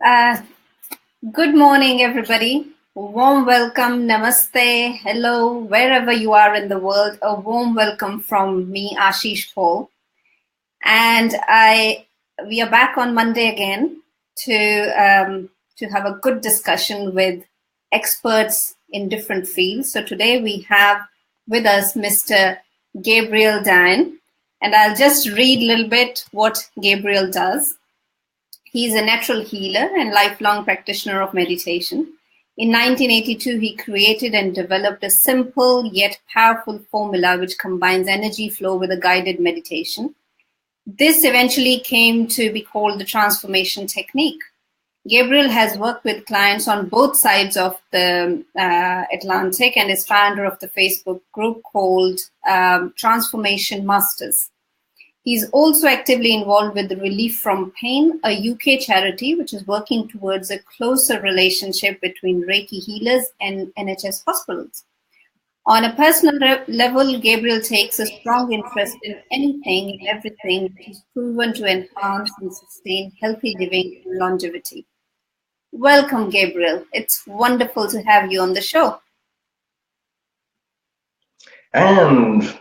Uh, Good morning, everybody. Warm welcome, namaste, hello, wherever you are in the world. A warm welcome from me, Ashish Paul. And we are back on Monday again to have a good discussion with experts in different fields. So today we have with us Mr. Gabriel Dayan, and I'll just read a little bit what Gabriel does. He's a natural healer and lifelong practitioner of meditation. In 1982, he created and developed a simple yet powerful formula which combines energy flow with a guided meditation. This eventually came to be called the transformation technique. Gabriel has worked with clients on both sides of the Atlantic and is founder of the Facebook group called Transformation Masters. He's also actively involved with the Relief from Pain, a UK charity which is working towards a closer relationship between Reiki healers and NHS hospitals. On a personal level, Gabriel takes a strong interest in anything and everything that is proven to enhance and sustain healthy living and longevity. Welcome, Gabriel. It's wonderful to have you on the show. And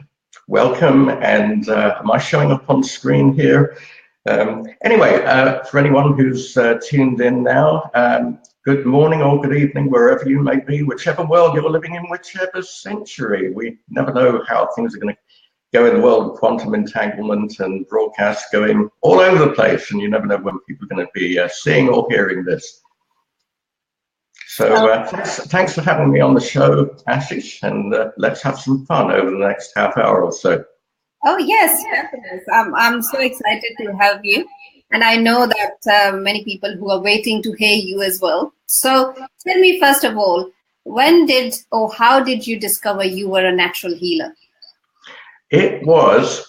welcome, and am I showing up on screen here? Anyway, for anyone who's tuned in now, good morning or good evening, wherever you may be, whichever world you're living in, whichever century. We never know how things are going to go in the world of quantum entanglement and broadcasts going all over the place, and you never know when people are going to be seeing or hearing this. So thanks for having me on the show, Ashish, and let's have some fun over the next half hour or so. Oh, yes, definitely. I'm so excited to have you. And I know that many people who are waiting to hear you as well. So tell me, first of all, when did or how did you discover you were a natural healer? It was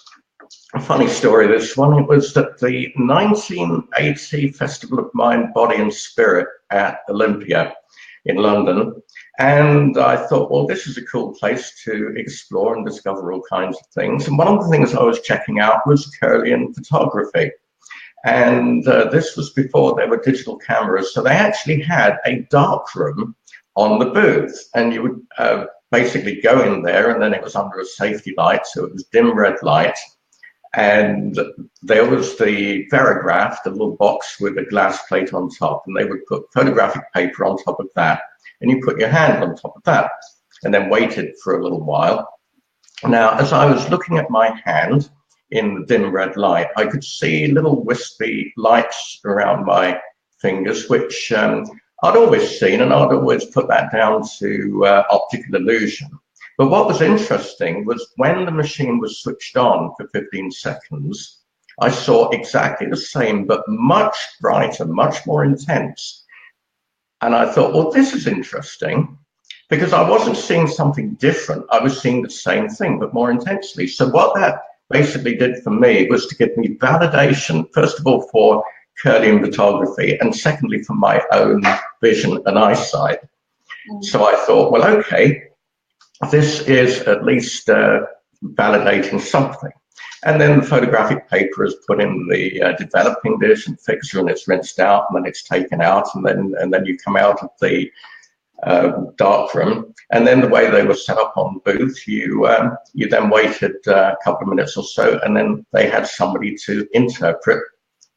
a funny story, this one. It was at the 1980 Festival of Mind, Body and Spirit at Olympia in London. And I thought, well, this is a cool place to explore and discover all kinds of things. And one of the things I was checking out was Kirlian photography. And this was before there were digital cameras. So they actually had a dark room on the booth. And you would basically go in there, and then it was under a safety light. So it was dim red light. And there was the Verograph, the little box with a glass plate on top, and they would put photographic paper on top of that, and you put your hand on top of that, and then waited for a little while. Now, as I was looking at my hand in the dim red light, I could see little wispy lights around my fingers, which I'd always seen, and I'd always put that down to optical illusion. But what was interesting was when the machine was switched on for 15 seconds, I saw exactly the same, but much brighter, much more intense. And I thought, well, this is interesting, because I wasn't seeing something different. I was seeing the same thing, but more intensely. So what that basically did for me was to give me validation, first of all, for Kirlian photography, and secondly, for my own vision and eyesight. So I thought, well, okay, this is at least validating something. And then the photographic paper is put in the developing dish and fixture, and it's rinsed out, and then it's taken out, and then you come out of the darkroom. And then the way they were set up on the booth, you then waited a couple of minutes or so, and then they had somebody to interpret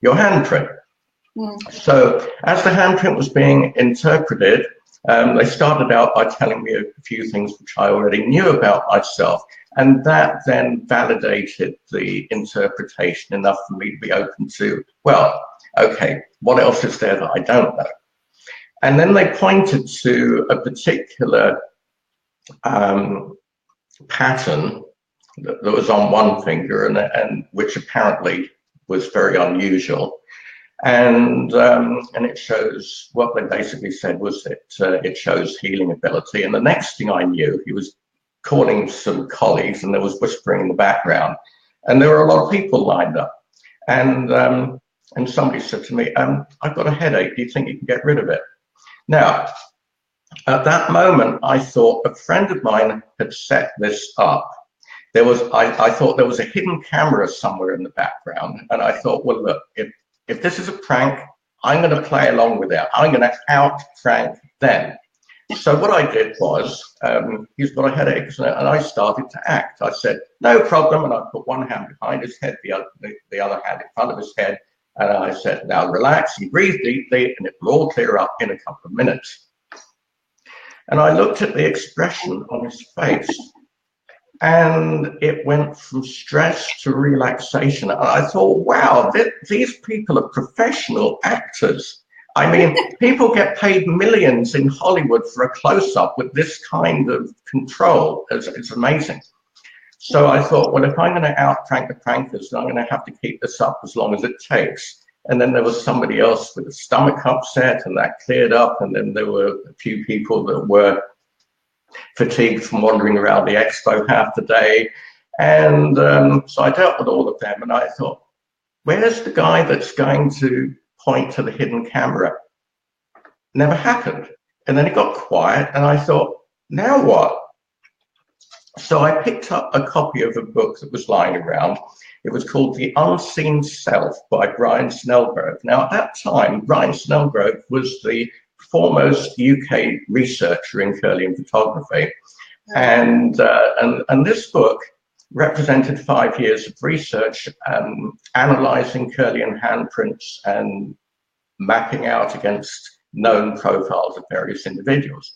your handprint. So as the handprint was being interpreted, they started out by telling me a few things which I already knew about myself, and that then validated the interpretation enough for me to be open to, well, okay, what else is there that I don't know? And then they pointed to a particular pattern that was on one finger, and which apparently was very unusual. And it shows, what they basically said was it shows healing ability. And the next thing I knew, he was calling some colleagues, and there was whispering in the background, and there were a lot of people lined up. And somebody said to me, I've got a headache. Do you think you can get rid of it? Now, at that moment, I thought a friend of mine had set this up. I thought there was a hidden camera somewhere in the background, and I thought, well, look, if this is a prank, I'm going to play along with it. I'm going to out-prank them. So what I did was, he's got a headache, and I started to act. I said, no problem, and I put one hand behind his head, the other hand in front of his head, and I said, now relax, and breathe deeply, and it will all clear up in a couple of minutes. And I looked at the expression on his face, and it went from stress to relaxation. And I thought, wow, these people are professional actors. I mean, people get paid millions in Hollywood for a close-up with this kind of control. It's amazing. So I thought, well, if I'm going to out-prank the prankers, then I'm going to have to keep this up as long as it takes. And then there was somebody else with a stomach upset, and that cleared up. And then there were a few people that were fatigued from wandering around the expo half the day. And so I dealt with all of them, and I thought, where's the guy that's going to point to the hidden camera? Never happened. And then it got quiet, and I thought, now what? So I picked up a copy of a book that was lying around. It was called The Unseen Self by Brian Snellgrove. Now, at that time, Brian Snellgrove was the foremost UK researcher in Kirlian photography. And this book represented 5 years of research, analyzing Kirlian handprints and mapping out against known profiles of various individuals.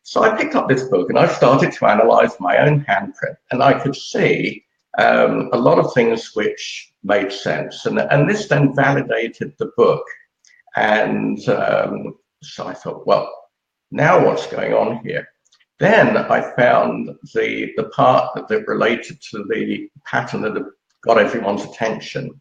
So I picked up this book and I started to analyze my own handprint, and I could see a lot of things which made sense. And this then validated the book. And so I thought, well, now what's going on here? Then I found the part that related to the pattern that got everyone's attention.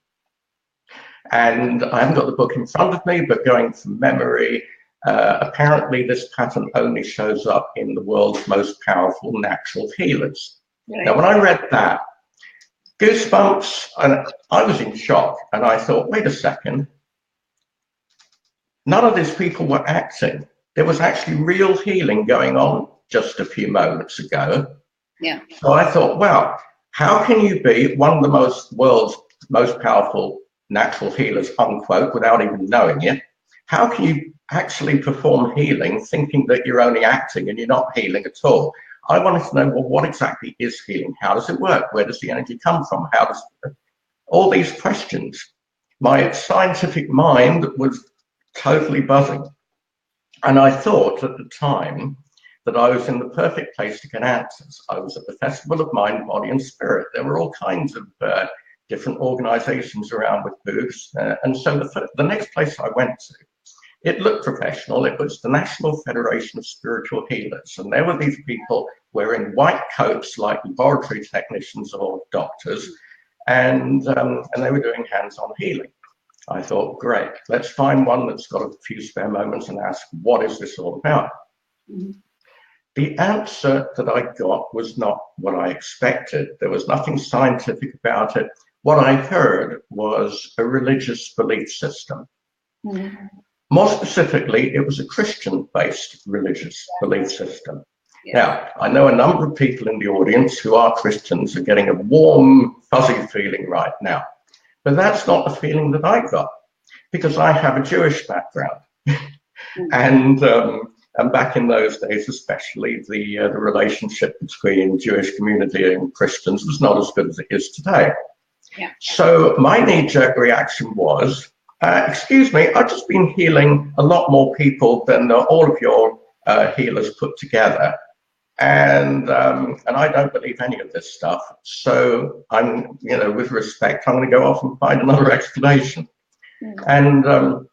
And I haven't got the book in front of me, but going from memory, apparently this pattern only shows up in the world's most powerful natural healers. Right. Now, when I read that, goosebumps, and I was in shock, and I thought, wait a second, none of these people were acting. There was actually real healing going on just a few moments ago. Yeah. So I thought, wow, how can you be one of the world's most powerful natural healers, unquote, without even knowing it? How can you actually perform healing thinking that you're only acting and you're not healing at all? I wanted to know, well, what exactly is healing? How does it work? Where does the energy come from? How does all these questions? My scientific mind was totally buzzing. And I thought at the time that I was in the perfect place to get answers. I was at the Festival of Mind, Body and Spirit. There were all kinds of different organizations around with booths. And so the next place I went to, it looked professional. It was the National Federation of Spiritual Healers. And there were these people wearing white coats like laboratory technicians or doctors. And they were doing hands-on healing. I thought, great, let's find one that's got a few spare moments and ask, what is this all about? Mm-hmm. The answer that I got was not what I expected. There was nothing scientific about it. What I heard was a religious belief system. Mm-hmm. More specifically, it was a Christian-based religious belief system. Yeah. Now, I know a number of people in the audience who are Christians are getting a warm, fuzzy feeling right now. But that's not the feeling that I got, because I have a Jewish background. And back in those days, especially the relationship between Jewish community and Christians was not as good as it is today. Yeah. So my knee-jerk reaction was, excuse me, I've just been healing a lot more people than all of your healers put together. And I don't believe any of this stuff. So I'm, with respect, I'm going to go off and find another explanation. Mm.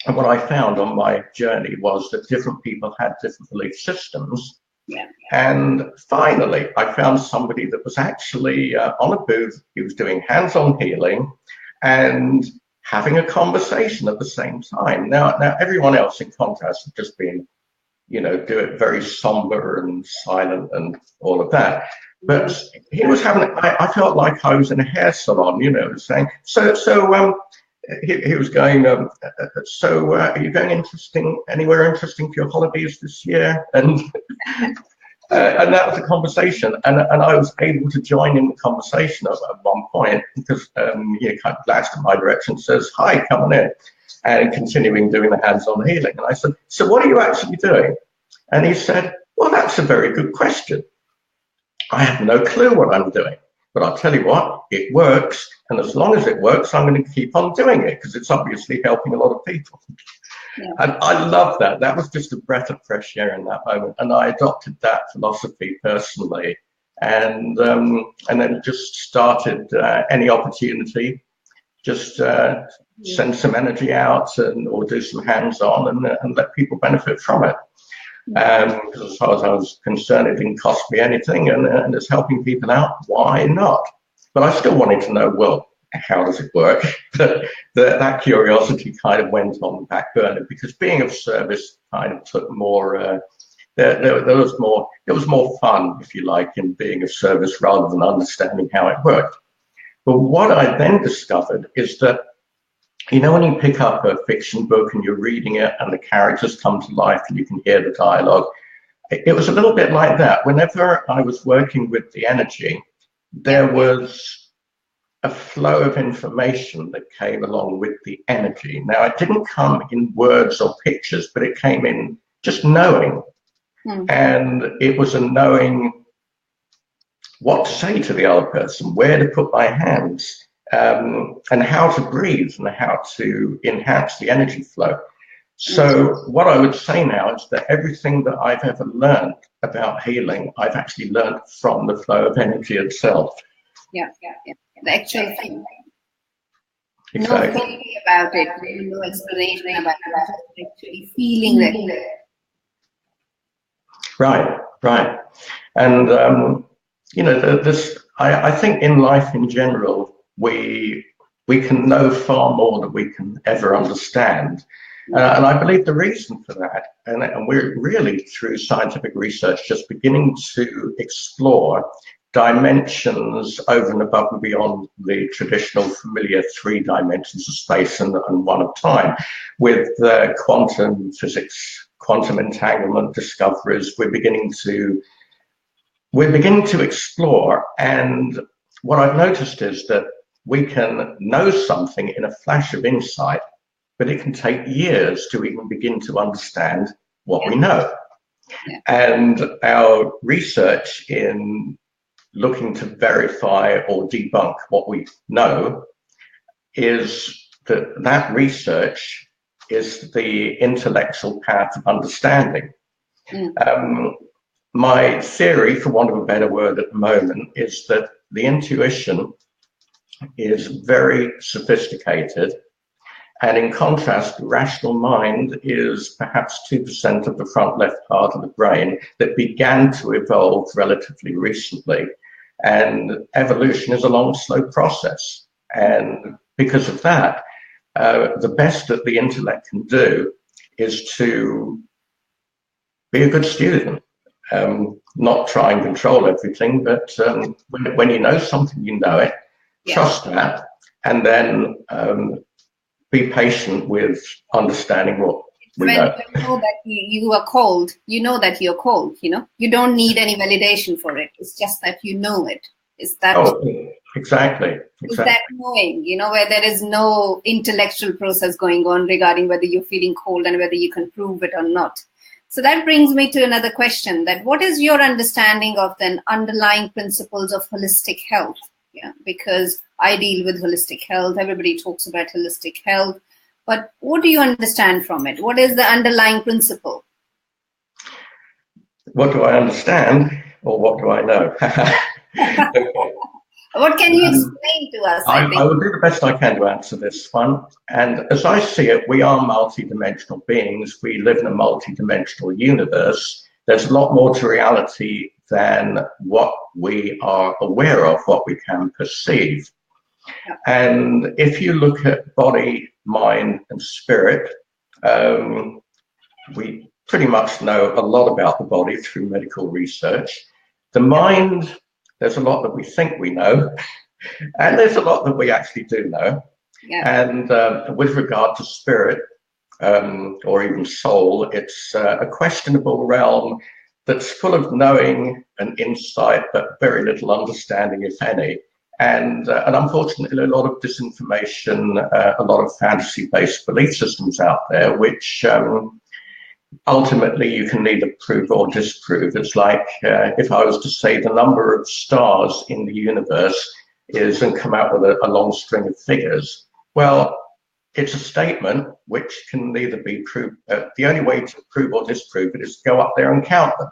And what I found on my journey was that different people had different belief systems. Yeah. And finally, I found somebody that was actually on a booth. He was doing hands-on healing and having a conversation at the same time. Now everyone else, in contrast, had just been, do it very somber and silent and all of that. But he was having, I felt like I was in a hair salon, saying, he was going, so are you going anywhere interesting for your holidays this year? And that was a conversation. And I was able to join in the conversation at one point because he kind of glanced in my direction and says, hi, come on in. and continuing doing the hands-on healing. And I said, so what are you actually doing? And he said, well, that's a very good question. I have no clue what I'm doing, but I'll tell you what, it works. And as long as it works, I'm going to keep on doing it because it's obviously helping a lot of people. Yeah. And I love that. That was just a breath of fresh air in that moment. And I adopted that philosophy personally. And then just started any opportunity, just send some energy out or do some hands-on and let people benefit from it. Because as far as I was concerned, it didn't cost me anything, and it's helping people out. Why not? But I still wanted to know, well, how does it work? that curiosity kind of went on the back burner because being of service kind of took more. There was more fun, if you like, in being of service rather than understanding how it worked. But what I then discovered is that, you know, when you pick up a fiction book and you're reading it and the characters come to life and you can hear the dialogue, it was a little bit like that. Whenever I was working with the energy, there was a flow of information that came along with the energy. Now, it didn't come in words or pictures, but it came in just knowing. And it was a knowing what to say to the other person, where to put my hands, and how to breathe and how to enhance the energy flow. So what I would say now is that everything that I've ever learned about healing, I've actually learned from the flow of energy itself. Yeah. The actual thing. Exactly. No theory about it, no explanation about it, just actually feeling that. Right. And, you know, I think in life in general, we can know far more than we can ever understand. And I believe the reason for that, and we're really through scientific research just beginning to explore dimensions over and above and beyond the traditional familiar 3 dimensions of space and 1 of time, with quantum physics, quantum entanglement discoveries. We're beginning to explore, and what I've noticed is that we can know something in a flash of insight, but it can take years to even begin to understand what we know. And our research in looking to verify or debunk what we know is that research is the intellectual path of understanding. My theory, for want of a better word at the moment, is that the intuition is very sophisticated, and in contrast, the rational mind is perhaps 2% of the front left part of the brain that began to evolve relatively recently. And evolution is a long, slow process. And because of that, the best that the intellect can do is to be a good student. Not try and control everything, but when you know something, you know it, trust that, and then be patient with understanding what we know. You know that you are cold, you know that you're cold, you know? You don't need any validation for it. It's just that you know it. Is that... Oh, exactly. Is that knowing, you know, where there is no intellectual process going on regarding whether you're feeling cold and whether you can prove it or not. So that brings me to another question, that what is your understanding of the underlying principles of holistic health? Yeah, because I deal with holistic health. Everybody talks about holistic health, but what do you understand from it? What is the underlying principle? What do I understand, or what do I know? Okay. What can you explain to us? I will do the best I can to answer this one. And as I see it, we are multidimensional beings. We live in a multidimensional universe. There's a lot more to reality than what we are aware of, what we can perceive. Yeah. And if you look at body, mind, and spirit, we pretty much know a lot about the body through medical research. The mind, there's a lot that we think we know, and there's a lot that we actually do know. Yeah. And with regard to spirit, or even soul, it's a questionable realm that's full of knowing and insight, but very little understanding, if any. And unfortunately, a lot of disinformation, a lot of fantasy-based belief systems out there, which ultimately you can neither prove or disprove. It's like if I was to say the number of stars in the universe is and come out with a long string of figures. Well, it's a statement which can neither be proved. The only way to prove or disprove it is to go up there and count them.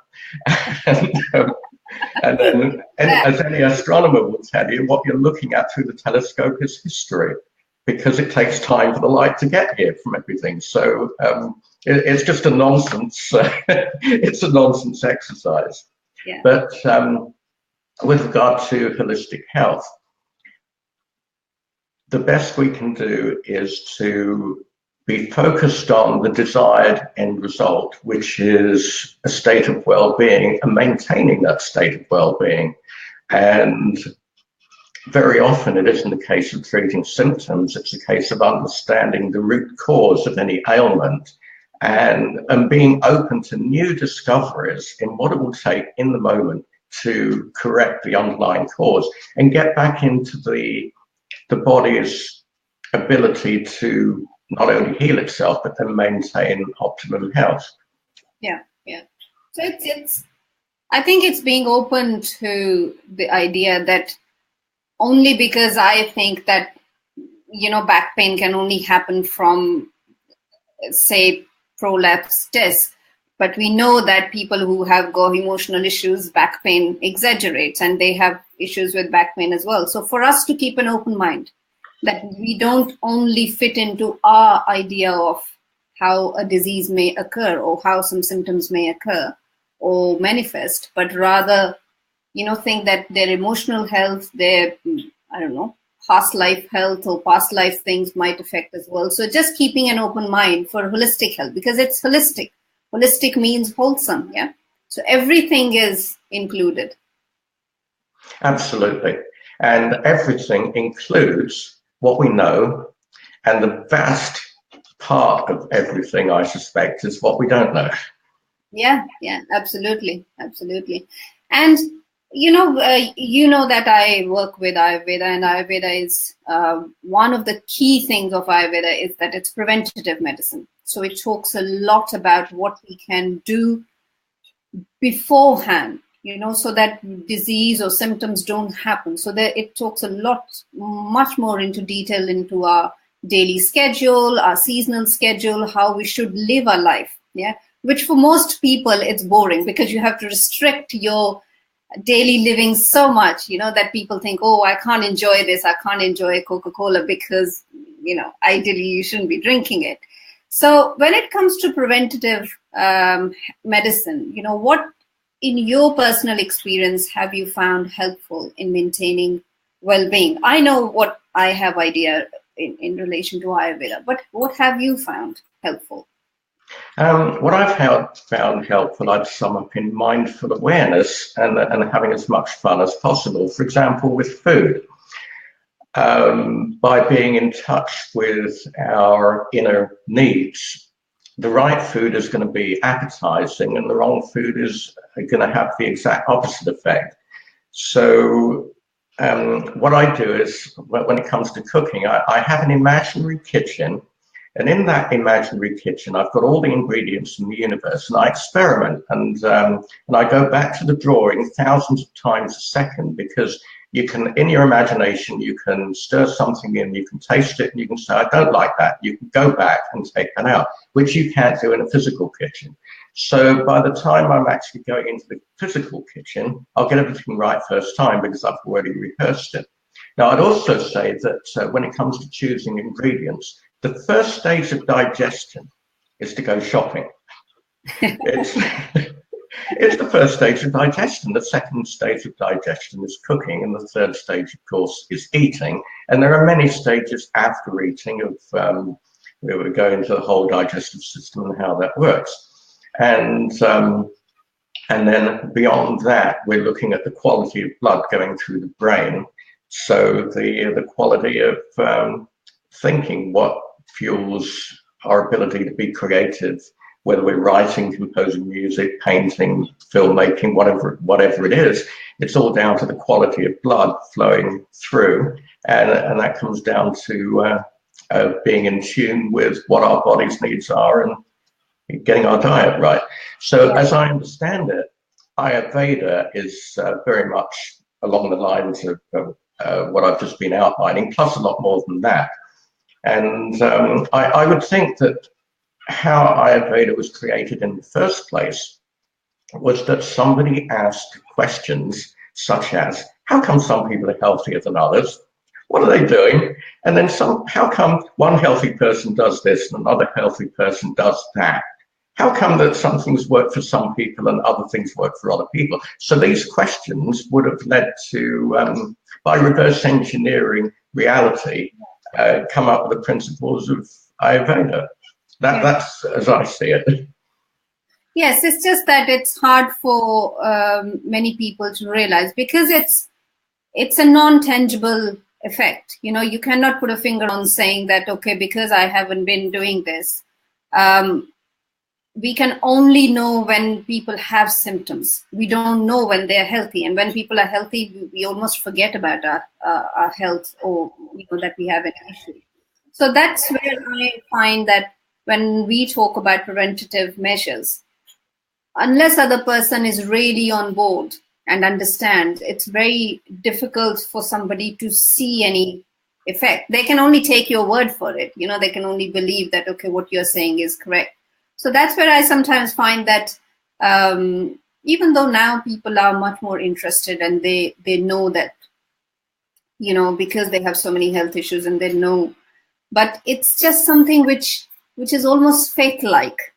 and then, as any astronomer will tell you, what you're looking at through the telescope is history, because it takes time for the light to get here from everything. So it's just a nonsense. It's a nonsense exercise. Yeah. But with regard to holistic health, the best we can do is to be focused on the desired end result, which is a state of well-being and maintaining that state of well-being. And very often it isn't a case of treating symptoms, it's a case of understanding the root cause of any ailment and being open to new discoveries in what it will take in the moment to correct the underlying cause and get back into the body's ability to not only heal itself, but then maintain optimum health. Yeah, yeah. So I think it's being open to the idea that only because I think that, back pain can only happen from, say, prolapse disc, but we know that people who have got emotional issues, back pain exaggerates, and they have issues with back pain as well. So for us to keep an open mind, that we don't only fit into our idea of how a disease may occur or how some symptoms may occur or manifest, but rather, think that their emotional health, their, past life health or past life things might affect as well. So just keeping an open mind for holistic health, because it's holistic. Holistic means wholesome, yeah? So everything is included. Absolutely. And everything includes what we know, and the vast part of everything, I suspect, is what we don't know. Yeah, absolutely. And you know that I work with Ayurveda, and Ayurveda is one of the key things of Ayurveda is that it's preventative medicine. So it talks a lot about what we can do beforehand, so that disease or symptoms don't happen. So that it talks a lot, much more into detail into our daily schedule, our seasonal schedule, how we should live our life. Yeah, which for most people it's boring because you have to restrict your daily living so much, that people think, oh, I can't enjoy this. I can't enjoy Coca-Cola because, ideally you shouldn't be drinking it. So when it comes to preventative medicine, what in your personal experience have you found helpful in maintaining well-being? I know what I have idea in relation to Ayurveda, but what have you found helpful? What I've found helpful, I'd sum up in mindful awareness and having as much fun as possible. For example, with food, by being in touch with our inner needs. The right food is going to be appetizing, and the wrong food is going to have the exact opposite effect. So what I do is, when it comes to cooking, I have an imaginary kitchen. And in that imaginary kitchen, I've got all the ingredients in the universe, and I experiment, and I go back to the drawing thousands of times a second, because you can, in your imagination, you can stir something in, you can taste it, and you can say, I don't like that. You can go back and take that out, which you can't do in a physical kitchen. So by the time I'm actually going into the physical kitchen, I'll get everything right first time because I've already rehearsed it. Now, I'd also say that when it comes to choosing ingredients, the first stage of digestion is to go shopping. It's the first stage of digestion. The second stage of digestion is cooking, and the third stage, of course, is eating. And there are many stages after eating of we would go into the whole digestive system and how that works. And then beyond that, we're looking at the quality of blood going through the brain. So the quality of thinking, what fuels our ability to be creative, whether we're writing, composing music, painting, filmmaking, whatever it is. It's all down to the quality of blood flowing through, and that comes down to being in tune with what our body's needs are and getting our diet right. So, as I understand it, Ayurveda is very much along the lines of what I've just been outlining, plus a lot more than that. And I would think that how Ayurveda was created in the first place was that somebody asked questions such as, how come some people are healthier than others? What are they doing? And then how come one healthy person does this and another healthy person does that? How come that some things work for some people and other things work for other people? So these questions would have led to, by reverse engineering reality, come up with the principles of Ayurveda. That's as I see it. Yes, it's just that it's hard for many people to realize, because it's a non-tangible effect. You know, you cannot put a finger on saying that, okay, because I haven't been doing this. We can only know when people have symptoms. We don't know when they're healthy. And when people are healthy, we almost forget about our health, or that we have an issue. So that's where I find that when we talk about preventative measures, unless other person is really on board and understands, it's very difficult for somebody to see any effect. They can only take your word for it. They can only believe that, okay, what you're saying is correct. So that's where I sometimes find that even though now people are much more interested and they know that, because they have so many health issues and they know, but it's just something which is almost faith-like,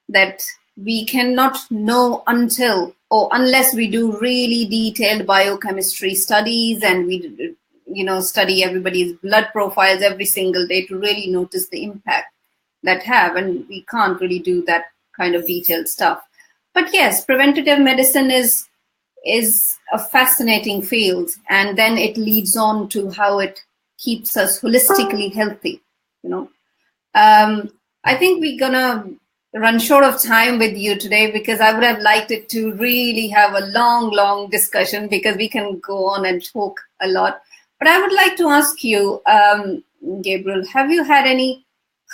that we cannot know until or unless we do really detailed biochemistry studies and we, study everybody's blood profiles every single day to really notice the impact that have, and we can't really do that kind of detailed stuff. But yes, preventative medicine is a fascinating field, and then it leads on to how it keeps us holistically healthy. I think we're gonna run short of time with you today, because I would have liked it to really have a long discussion, because we can go on and talk a lot. But I would like to ask you, Gabriel, have you had any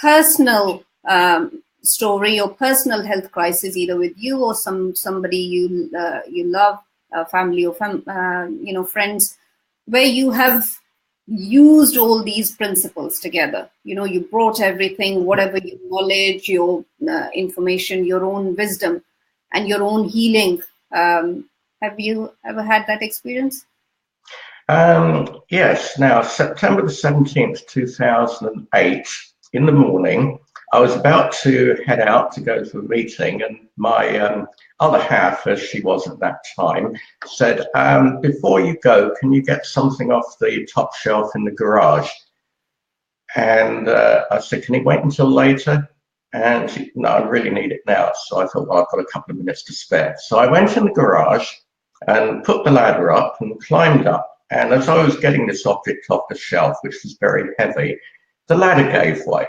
personal story or personal health crisis, either with you or somebody you love, family or friends, where you have used all these principles together? You brought everything, whatever your knowledge, your information, your own wisdom, and your own healing. Have you ever had that experience? Yes. Now, September the 17th, 2008, in the morning, I was about to head out to go to a meeting, and my other half, as she was at that time, said, before you go, can you get something off the top shelf in the garage? And I said, can you wait until later? And she, no, I really need it now. So I thought, well, I've got a couple of minutes to spare. So I went in the garage and put the ladder up and climbed up. And as I was getting this object off the shelf, which was very heavy, the ladder gave way.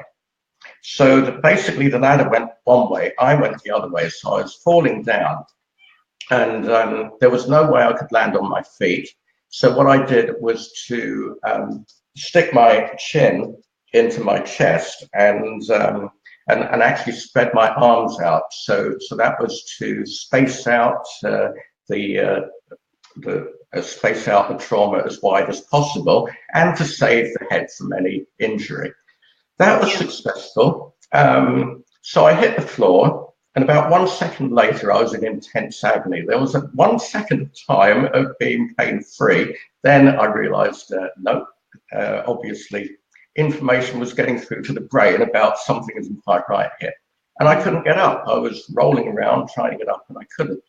So basically the ladder went one way, I went the other way, so I was falling down, and there was no way I could land on my feet. So what I did was to stick my chin into my chest and actually spread my arms out. So that was to space out space out the trauma as wide as possible, and to save the head from any injury. That was successful. So I hit the floor, and about 1 second later, I was in intense agony. There was a 1 second of time of being pain-free. Then I realized, no, obviously, information was getting through to the brain about something isn't quite right here. And I couldn't get up. I was rolling around trying to get up, and I couldn't.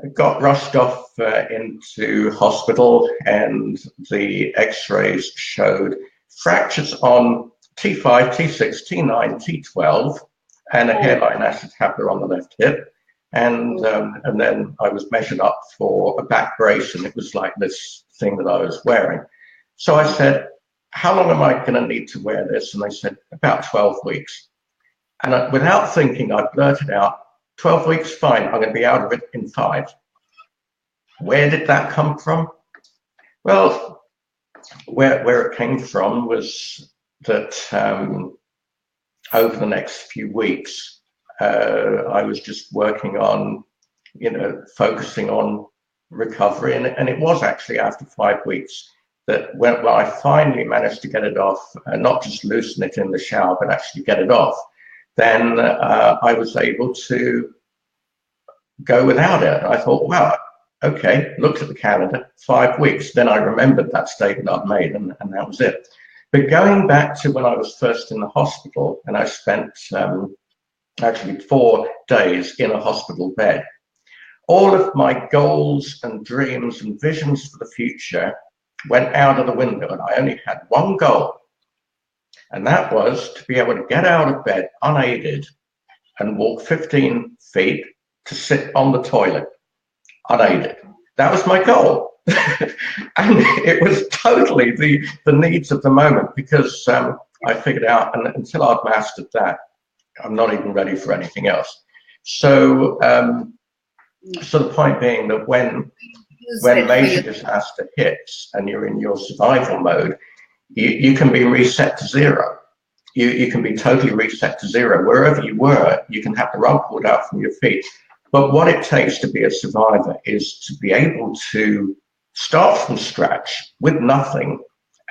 I got rushed off into hospital, and the x-rays showed fractures on T5, T6, T9, T12, and a hairline acetabular on the left hip. And then I was measured up for a back brace, and it was like this thing that I was wearing. So I said, how long am I going to need to wear this? And they said, about 12 weeks. And without thinking, I blurted out, 12 weeks, fine, I'm going to be out of it in 5. Where did that come from? Well, where it came from was that over the next few weeks, I was just working on, focusing on recovery. And it was actually after 5 weeks that when I finally managed to get it off, not just loosen it in the shower, but actually get it off, then I was able to go without it. I thought, wow, okay, looked at the calendar, 5 weeks. Then I remembered that statement I'd made, and that was it. But going back to when I was first in the hospital, and I spent actually 4 days in a hospital bed, all of my goals and dreams and visions for the future went out of the window, and I only had one goal, and that was to be able to get out of bed unaided and walk 15 feet to sit on the toilet unaided. That was my goal. And it was totally the needs of the moment, because I figured out, and until I'd mastered that, I'm not even ready for anything else. So the point being that when major disaster hits and you're in your survival mode, you can be reset to zero. You can be totally reset to zero. Wherever you were, you can have the rug pulled out from your feet. But what it takes to be a survivor is to be able to start from scratch with nothing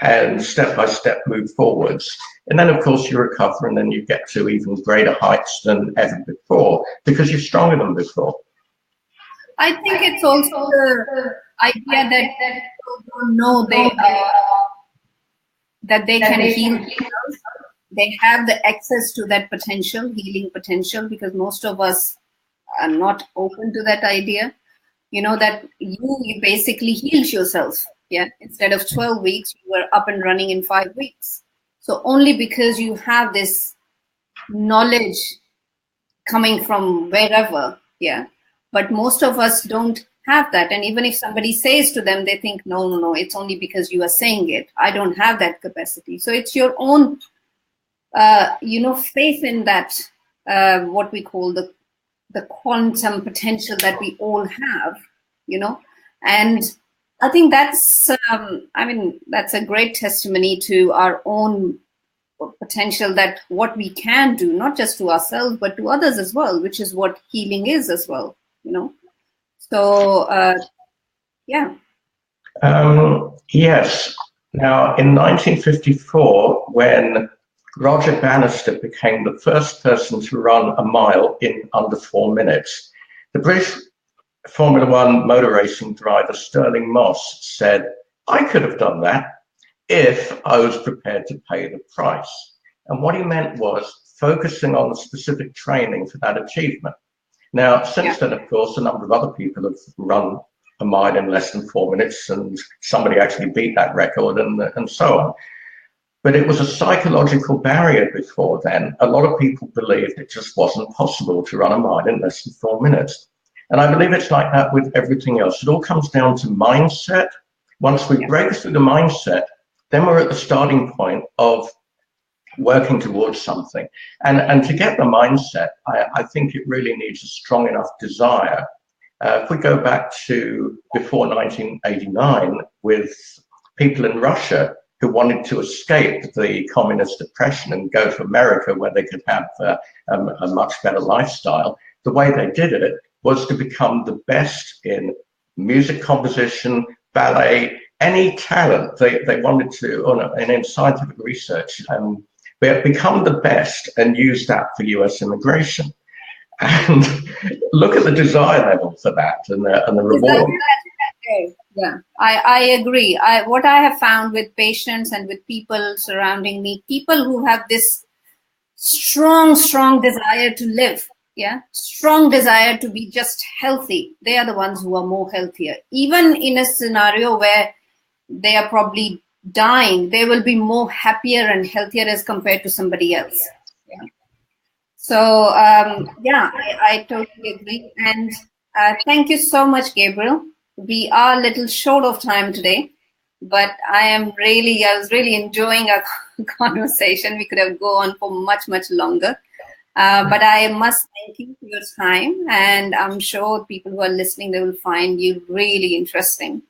and step by step move forwards. And then, of course, you recover, and then you get to even greater heights than ever before because you're stronger than before. I think it's also the idea that people don't know that they can heal themselves. They have the access to that potential, healing potential, because most of us are not open to that idea. That you basically healed yourself. Yeah. Instead of 12 weeks, you were up and running in 5 weeks. So only because you have this knowledge coming from wherever. Yeah. But most of us don't have that. And even if somebody says to them, they think, no, it's only because you are saying it. I don't have that capacity. So it's your own, faith in that, what we call the quantum potential that we all have, and I think that's, that's a great testimony to our own potential, that what we can do, not just to ourselves, but to others as well, which is what healing is as well, So, yeah. Yes. Now, in 1954, when Roger Bannister became the first person to run a mile in under 4 minutes, the British Formula One motor racing driver Stirling Moss said, I could have done that if I was prepared to pay the price. And what he meant was focusing on the specific training for that achievement. Now, since then, of course, a number of other people have run a mile in less than 4 minutes, and somebody actually beat that record, and so on. But it was a psychological barrier before then. A lot of people believed it just wasn't possible to run a mile in less than 4 minutes. And I believe it's like that with everything else. It all comes down to mindset. Once we break through the mindset, then we're at the starting point of working towards something. And to get the mindset, I think it really needs a strong enough desire. If we go back to before 1989 with people in Russia who wanted to escape the communist oppression and go to America where they could have a much better lifestyle, the way they did it was to become the best in music composition, ballet, any talent they wanted to, and in scientific research, become the best and use that for US immigration. And look at the desire level for that and the reward. Yeah, I agree. What I have found with patients and with people surrounding me, people who have this strong desire to live, strong desire to be just healthy, they are the ones who are more healthier. Even in a scenario where they are probably dying, they will be more happier and healthier as compared to somebody else. Yeah. So, I totally agree. And thank you so much, Gabriel. We are a little short of time today, but I was really enjoying our conversation. We could have gone on for much, much longer. But I must thank you for your time, and I'm sure people who are listening, they will find you really interesting.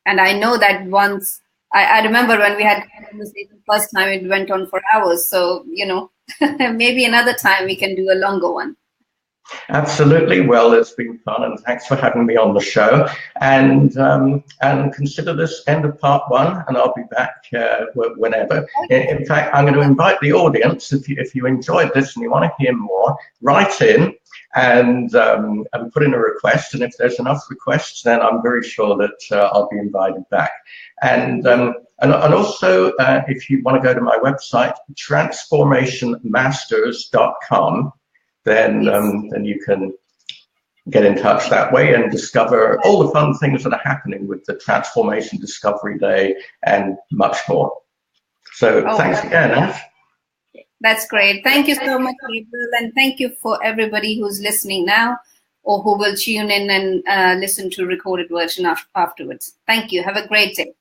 And I know that once, I remember when we had the conversation first time, it went on for hours. So, maybe another time we can do a longer one. Absolutely. Well, it's been fun, and thanks for having me on the show. And consider this end of part one, and I'll be back whenever. In fact, I'm going to invite the audience. If you enjoyed this and you want to hear more, write in and put in a request. And if there's enough requests, then I'm very sure that I'll be invited back. And also, if you want to go to my website, transformationmasters.com. Then you can get in touch that way and discover all the fun things that are happening with the Transformation Discovery Day and much more. So thanks again, Ash. That's great. Thank you so much, Gabriel, and thank you for everybody who's listening now or who will tune in and listen to recorded version afterwards. Thank you. Have a great day.